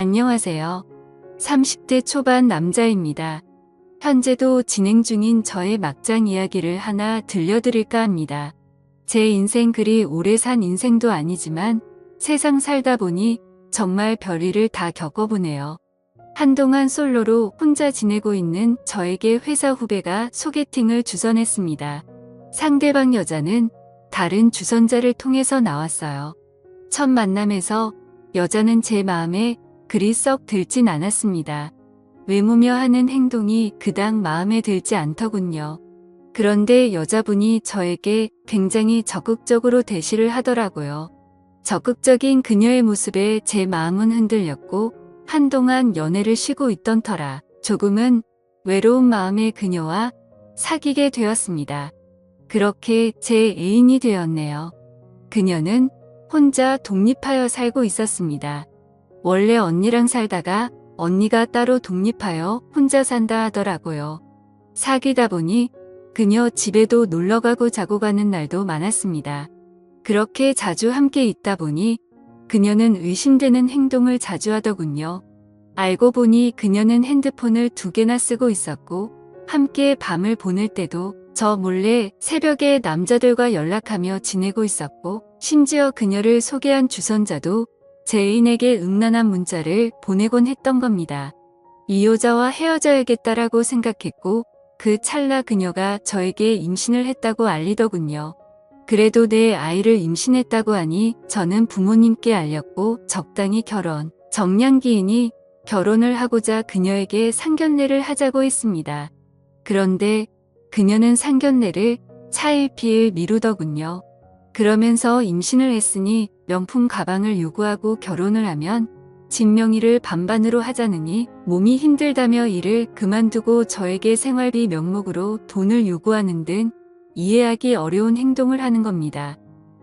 안녕하세요. 30대 초반 남자입니다. 현재도 진행 중인 저의 막장 이야기를 하나 들려드릴까 합니다. 제 인생 그리 오래 산 인생도 아니지만 세상 살다 보니 정말 별일을 다 겪어보네요. 한동안 솔로로 혼자 지내고 있는 저에게 회사 후배가 소개팅을 주선했습니다. 상대방 여자는 다른 주선자를 통해서 나왔어요. 첫 만남에서 여자는 제 마음에 그리 썩 들진 않았습니다. 외모며 하는 행동이 그닥 마음에 들지 않더군요. 그런데 여자분이 저에게 굉장히 적극적으로 대시를 하더라고요. 적극적인 그녀의 모습에 제 마음은 흔들렸고 한동안 연애를 쉬고 있던 터라 조금은 외로운 마음의 그녀와 사귀게 되었습니다. 그렇게 제 애인이 되었네요. 그녀는 혼자 독립하여 살고 있었습니다. 원래 언니랑 살다가 언니가 따로 독립하여 혼자 산다 하더라고요. 사귀다 보니 그녀 집에도 놀러가고 자고 가는 날도 많았습니다. 그렇게 자주 함께 있다 보니 그녀는 의심되는 행동을 자주 하더군요. 알고 보니 그녀는 핸드폰을 2개나 쓰고 있었고 함께 밤을 보낼 때도 저 몰래 새벽에 남자들과 연락하며 지내고 있었고 심지어 그녀를 소개한 주선자도 제 애인에게 음란한 문자를 보내곤 했던 겁니다. 이 여자와 헤어져야겠다라고 생각했고 그 찰나 그녀가 저에게 임신을 했다고 알리더군요. 그래도 내 아이를 임신했다고 하니 저는 부모님께 알렸고 적당히 정년기이니 결혼을 하고자 그녀에게 상견례를 하자고 했습니다. 그런데 그녀는 상견례를 차일피일 미루더군요. 그러면서 임신을 했으니 명품 가방을 요구하고 결혼을 하면 진명의를 반반으로 하자느니 몸이 힘들다며 일을 그만두고 저에게 생활비 명목으로 돈을 요구하는 등 이해하기 어려운 행동을 하는 겁니다.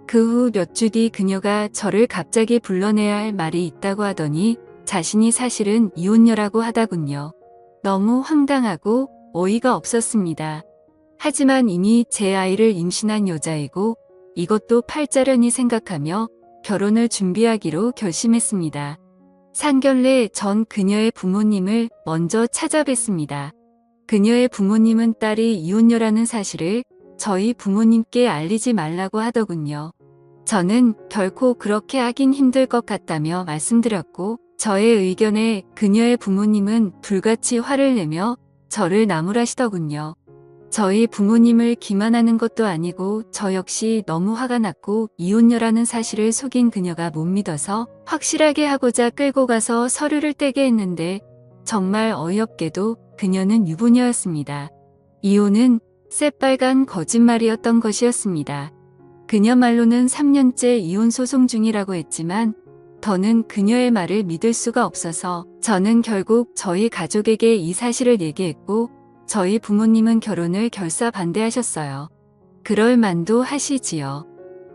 그 후 몇 주 뒤 그녀가 저를 갑자기 불러내야 할 말이 있다고 하더니 자신이 사실은 이혼녀라고 하더군요. 너무 황당하고 어이가 없었습니다. 하지만 이미 제 아이를 임신한 여자이고 이것도 팔자련이 생각하며 결혼을 준비하기로 결심했습니다. 상견례 전 그녀의 부모님을 먼저 찾아뵀습니다. 그녀의 부모님은 딸이 이혼녀라는 사실을 저희 부모님께 알리지 말라고 하더군요. 저는 결코 그렇게 하긴 힘들 것 같다며 말씀드렸고 저의 의견에 그녀의 부모님은 불같이 화를 내며 저를 나무라시더군요. 저희 부모님을 기만하는 것도 아니고 저 역시 너무 화가 났고 이혼녀라는 사실을 속인 그녀가 못 믿어서 확실하게 하고자 끌고 가서 서류를 떼게 했는데 정말 어이없게도 그녀는 유부녀였습니다. 이혼은 새빨간 거짓말이었던 것이었습니다. 그녀 말로는 3년째 이혼 소송 중이라고 했지만 더는 그녀의 말을 믿을 수가 없어서 저는 결국 저희 가족에게 이 사실을 얘기했고 저희 부모님은 결혼을 결사 반대하셨어요. 그럴 만도 하시지요.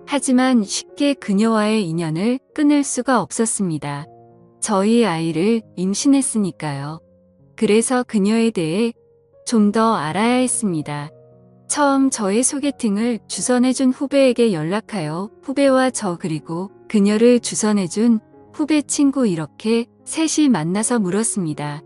하지만 쉽게 그녀와의 인연을 끊을 수가 없었습니다. 저희 아이를 임신했으니까요. 그래서 그녀에 대해 좀 더 알아야 했습니다. 처음 저의 소개팅을 주선해준 후배에게 연락하여 후배와 저 그리고 그녀를 주선해준 후배 친구 이렇게 셋이 만나서 물었습니다.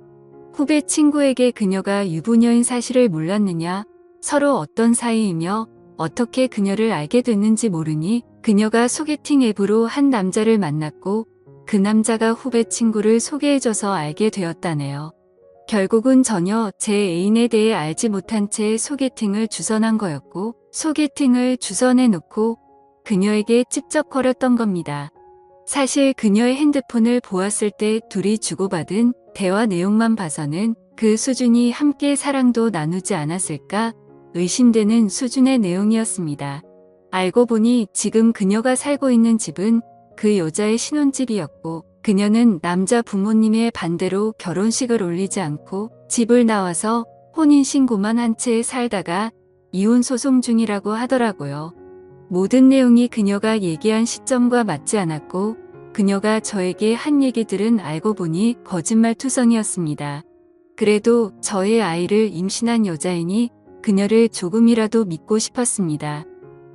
후배 친구에게 그녀가 유부녀인 사실을 몰랐느냐, 서로 어떤 사이이며 어떻게 그녀를 알게 됐는지 모르니 그녀가 소개팅 앱으로 한 남자를 만났고 그 남자가 후배 친구를 소개해줘서 알게 되었다네요. 결국은 전혀 제 애인에 대해 알지 못한 채 소개팅을 주선한 거였고 소개팅을 주선해놓고 그녀에게 찝쩍거렸던 겁니다. 사실 그녀의 핸드폰을 보았을 때 둘이 주고받은 대화 내용만 봐서는 그 수준이 함께 사랑도 나누지 않았을까 의심되는 수준의 내용이었습니다. 알고 보니 지금 그녀가 살고 있는 집은 그 여자의 신혼집이었고 그녀는 남자 부모님의 반대로 결혼식을 올리지 않고 집을 나와서 혼인신고만 한 채 살다가 이혼 소송 중이라고 하더라고요. 모든 내용이 그녀가 얘기한 시점과 맞지 않았고 그녀가 저에게 한 얘기들은 알고 보니 거짓말투성이었습니다. 그래도 저의 아이를 임신한 여자이니 그녀를 조금이라도 믿고 싶었습니다.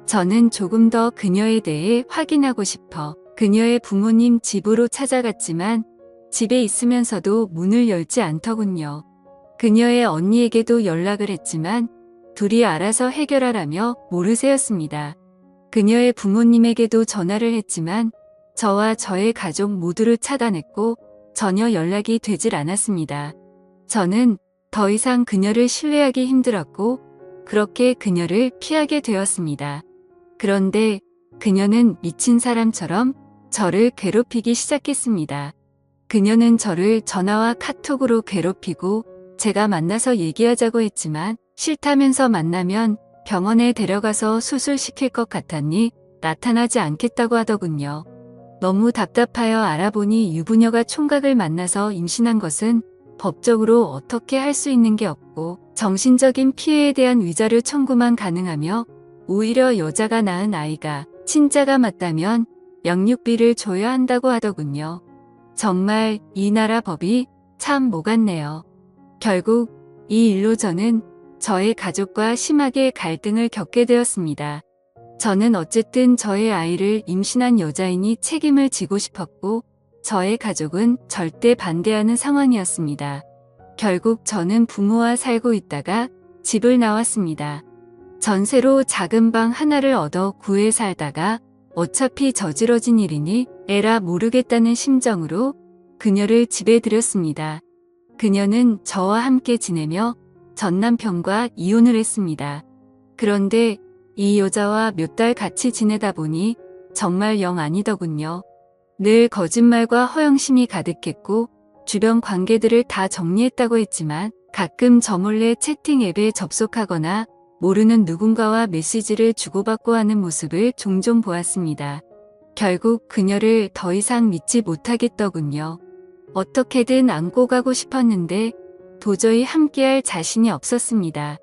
저는 조금 더 그녀에 대해 확인하고 싶어 그녀의 부모님 집으로 찾아갔지만 집에 있으면서도 문을 열지 않더군요. 그녀의 언니에게도 연락을 했지만 둘이 알아서 해결하라며 모르쇠였습니다. 그녀의 부모님에게도 전화를 했지만 저와 저의 가족 모두를 차단했고 전혀 연락이 되질 않았습니다. 저는 더 이상 그녀를 신뢰하기 힘들었고 그렇게 그녀를 피하게 되었습니다. 그런데 그녀는 미친 사람처럼 저를 괴롭히기 시작했습니다. 그녀는 저를 전화와 카톡으로 괴롭히고 제가 만나서 얘기하자고 했지만 싫다면서 만나면 병원에 데려가서 수술시킬 것 같았니 나타나지 않겠다고 하더군요. 너무 답답하여 알아보니 유부녀가 총각을 만나서 임신한 것은 법적으로 어떻게 할 수 있는 게 없고 정신적인 피해에 대한 위자료 청구만 가능하며 오히려 여자가 낳은 아이가 친자가 맞다면 양육비를 줘야 한다고 하더군요. 정말 이 나라 법이 참 모 같네요. 결국 이 일로 저는 저의 가족과 심하게 갈등을 겪게 되었습니다. 저는 어쨌든 저의 아이를 임신한 여자이니 책임을 지고 싶었고 저의 가족은 절대 반대하는 상황이었습니다. 결국 저는 부모와 살고 있다가 집을 나왔습니다. 전세로 작은 방 하나를 얻어 구해 살다가 어차피 저지러진 일이니 에라 모르겠다는 심정으로 그녀를 집에 들였습니다. 그녀는 저와 함께 지내며 전 남편과 이혼을 했습니다. 그런데 이 여자와 몇 달 같이 지내다 보니 정말 영 아니더군요. 늘 거짓말과 허영심이 가득했고 주변 관계들을 다 정리했다고 했지만 가끔 저 몰래 채팅 앱에 접속하거나 모르는 누군가와 메시지를 주고받고 하는 모습을 종종 보았습니다. 결국 그녀를 더 이상 믿지 못하겠더군요. 어떻게든 안고 가고 싶었는데 도저히 함께할 자신이 없었습니다.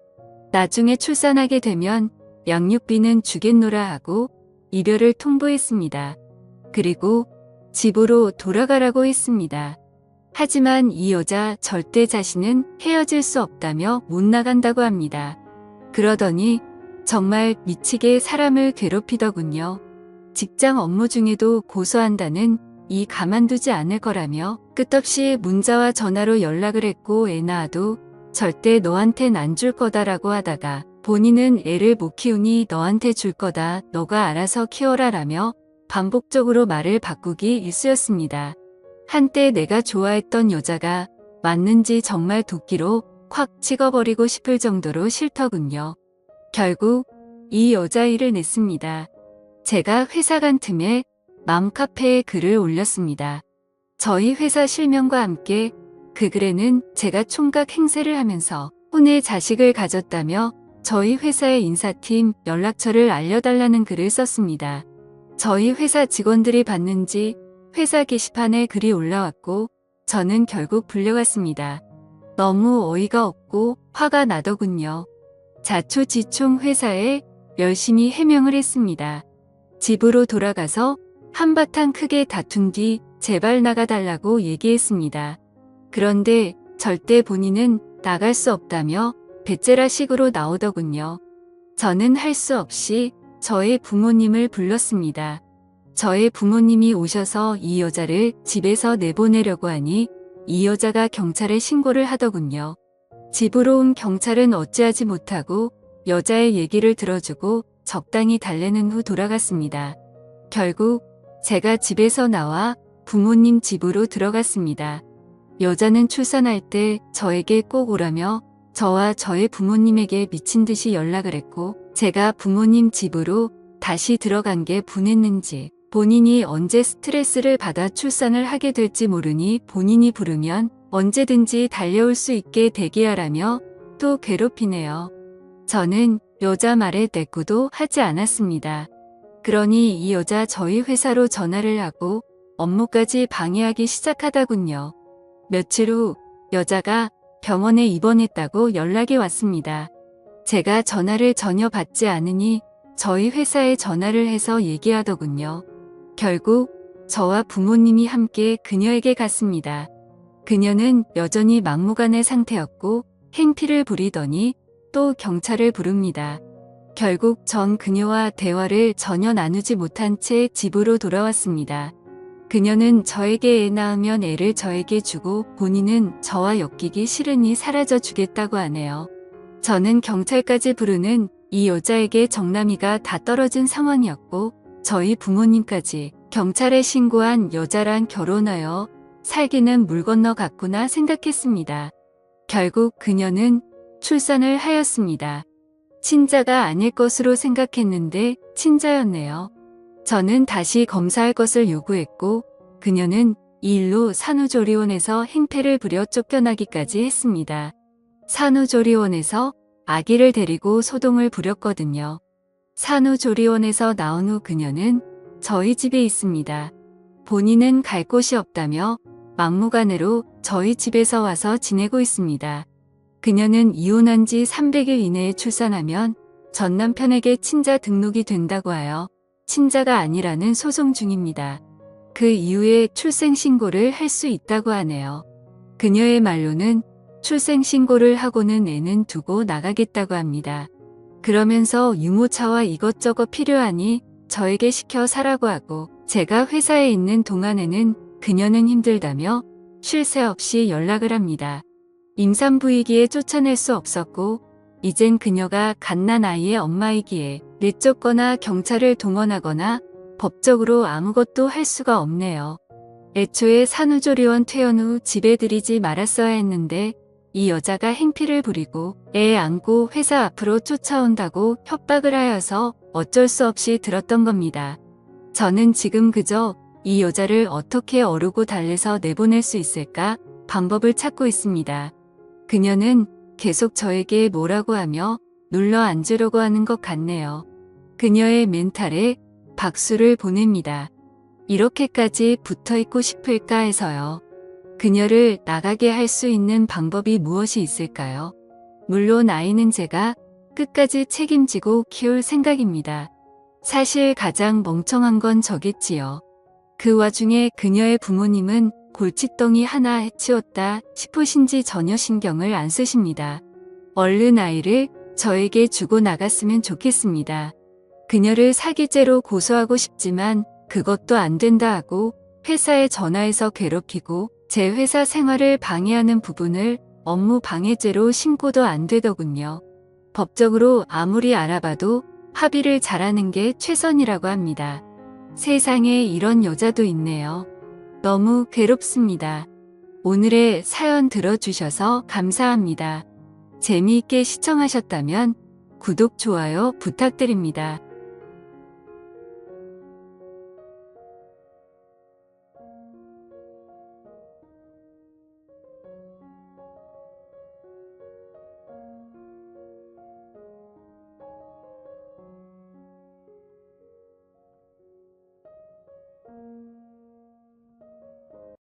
나중에 출산하게 되면 양육비는 주겠노라 하고 이별을 통보했습니다. 그리고 집으로 돌아가라고 했습니다. 하지만 이 여자 절대 자신은 헤어질 수 없다며 못 나간다고 합니다. 그러더니 정말 미치게 사람을 괴롭히더군요. 직장 업무 중에도 고소한다는 이 가만두지 않을 거라며 끝없이 문자와 전화로 연락을 했고 애 낳아도 절대 너한텐 안 줄 거다라고 하다가 본인은 애를 못 키우니 너한테 줄 거다 너가 알아서 키워라 라며 반복적으로 말을 바꾸기 일쑤였습니다. 한때 내가 좋아했던 여자가 맞는지 정말 도끼로 콱 찍어버리고 싶을 정도로 싫더군요. 결국 이 여자 일을 냈습니다. 제가 회사 간 틈에 맘카페에 글을 올렸습니다. 저희 회사 실명과 함께 그 글에는 제가 총각 행세를 하면서 혼의 자식을 가졌다며 저희 회사의 인사팀 연락처를 알려달라는 글을 썼습니다. 저희 회사 직원들이 봤는지 회사 게시판에 글이 올라왔고 저는 결국 불려갔습니다. 너무 어이가 없고 화가 나더군요. 자초지총 회사에 열심히 해명을 했습니다. 집으로 돌아가서 한바탕 크게 다툰 뒤 제발 나가달라고 얘기했습니다. 그런데 절대 본인은 나갈 수 없다며 배째라식으로 나오더군요. 저는 할 수 없이 저의 부모님을 불렀습니다. 저의 부모님이 오셔서 이 여자를 집에서 내보내려고 하니 이 여자가 경찰에 신고를 하더군요. 집으로 온 경찰은 어찌하지 못하고 여자의 얘기를 들어주고 적당히 달래는 후 돌아갔습니다. 결국 제가 집에서 나와 부모님 집으로 들어갔습니다. 여자는 출산할 때 저에게 꼭 오라며 저와 저의 부모님에게 미친 듯이 연락을 했고 제가 부모님 집으로 다시 들어간 게 분했는지 본인이 언제 스트레스를 받아 출산을 하게 될지 모르니 본인이 부르면 언제든지 달려올 수 있게 대기하라며 또 괴롭히네요. 저는 여자 말에 대꾸도 하지 않았습니다. 그러니 이 여자 저희 회사로 전화를 하고 업무까지 방해하기 시작하더군요. 며칠 후 여자가 병원에 입원했다고 연락이 왔습니다. 제가 전화를 전혀 받지 않으니 저희 회사에 전화를 해서 얘기하더군요. 결국 저와 부모님이 함께 그녀에게 갔습니다. 그녀는 여전히 막무가내 상태였고 행피를 부리더니 또 경찰을 부릅니다. 결국 전 그녀와 대화를 전혀 나누지 못한 채 집으로 돌아왔습니다. 그녀는 저에게 애 낳으면 애를 저에게 주고 본인은 저와 엮이기 싫으니 사라져 주겠다고 하네요. 저는 경찰까지 부르는 이 여자에게 정남이가 다 떨어진 상황이었고 저희 부모님까지 경찰에 신고한 여자랑 결혼하여 살기는 물 건너 갔구나 생각했습니다. 결국 그녀는 출산을 하였습니다. 친자가 아닐 것으로 생각했는데 친자였네요. 저는 다시 검사할 것을 요구했고 그녀는 이 일로 산후조리원에서 행패를 부려 쫓겨나기까지 했습니다. 산후조리원에서 아기를 데리고 소동을 부렸거든요. 산후조리원에서 나온 후 그녀는 저희 집에 있습니다. 본인은 갈 곳이 없다며 막무가내로 저희 집에서 와서 지내고 있습니다. 그녀는 이혼한 지 300일 이내에 출산하면 전 남편에게 친자 등록이 된다고 하여 친자가 아니라는 소송 중입니다. 그 이후에 출생신고를 할 수 있다고 하네요. 그녀의 말로는 출생신고를 하고는 애는 두고 나가겠다고 합니다. 그러면서 유모차와 이것저것 필요하니 저에게 시켜 사라고 하고 제가 회사에 있는 동안에는 그녀는 힘들다며 쉴 새 없이 연락을 합니다. 임산부이기에 쫓아낼 수 없었고 이젠 그녀가 갓난 아이의 엄마이기에 내쫓거나 경찰을 동원하거나 법적으로 아무것도 할 수가 없네요. 애초에 산후조리원 퇴원 후 집에 들이지 말았어야 했는데 이 여자가 행피를 부리고 애 안고 회사 앞으로 쫓아온다고 협박을 하여서 어쩔 수 없이 들었던 겁니다. 저는 지금 그저 이 여자를 어떻게 어르고 달래서 내보낼 수 있을까 방법을 찾고 있습니다. 그녀는 계속 저에게 뭐라고 하며 눌러 앉으려고 하는 것 같네요. 그녀의 멘탈에 박수를 보냅니다. 이렇게까지 붙어있고 싶을까 해서요. 그녀를 나가게 할 수 있는 방법이 무엇이 있을까요? 물론 아이는 제가 끝까지 책임지고 키울 생각입니다. 사실 가장 멍청한 건 저겠지요. 그 와중에 그녀의 부모님은 골칫덩이 하나 해치웠다 싶으신지 전혀 신경을 안 쓰십니다. 얼른 아이를 저에게 주고 나갔으면 좋겠습니다. 그녀를 사기죄로 고소하고 싶지만 그것도 안 된다 하고 회사에 전화해서 괴롭히고 제 회사 생활을 방해하는 부분을 업무 방해죄로 신고도 안 되더군요. 법적으로 아무리 알아봐도 합의를 잘하는 게 최선이라고 합니다. 세상에 이런 여자도 있네요. 너무 괴롭습니다. 오늘의 사연 들어주셔서 감사합니다. 재미있게 시청하셨다면 구독, 좋아요 부탁드립니다.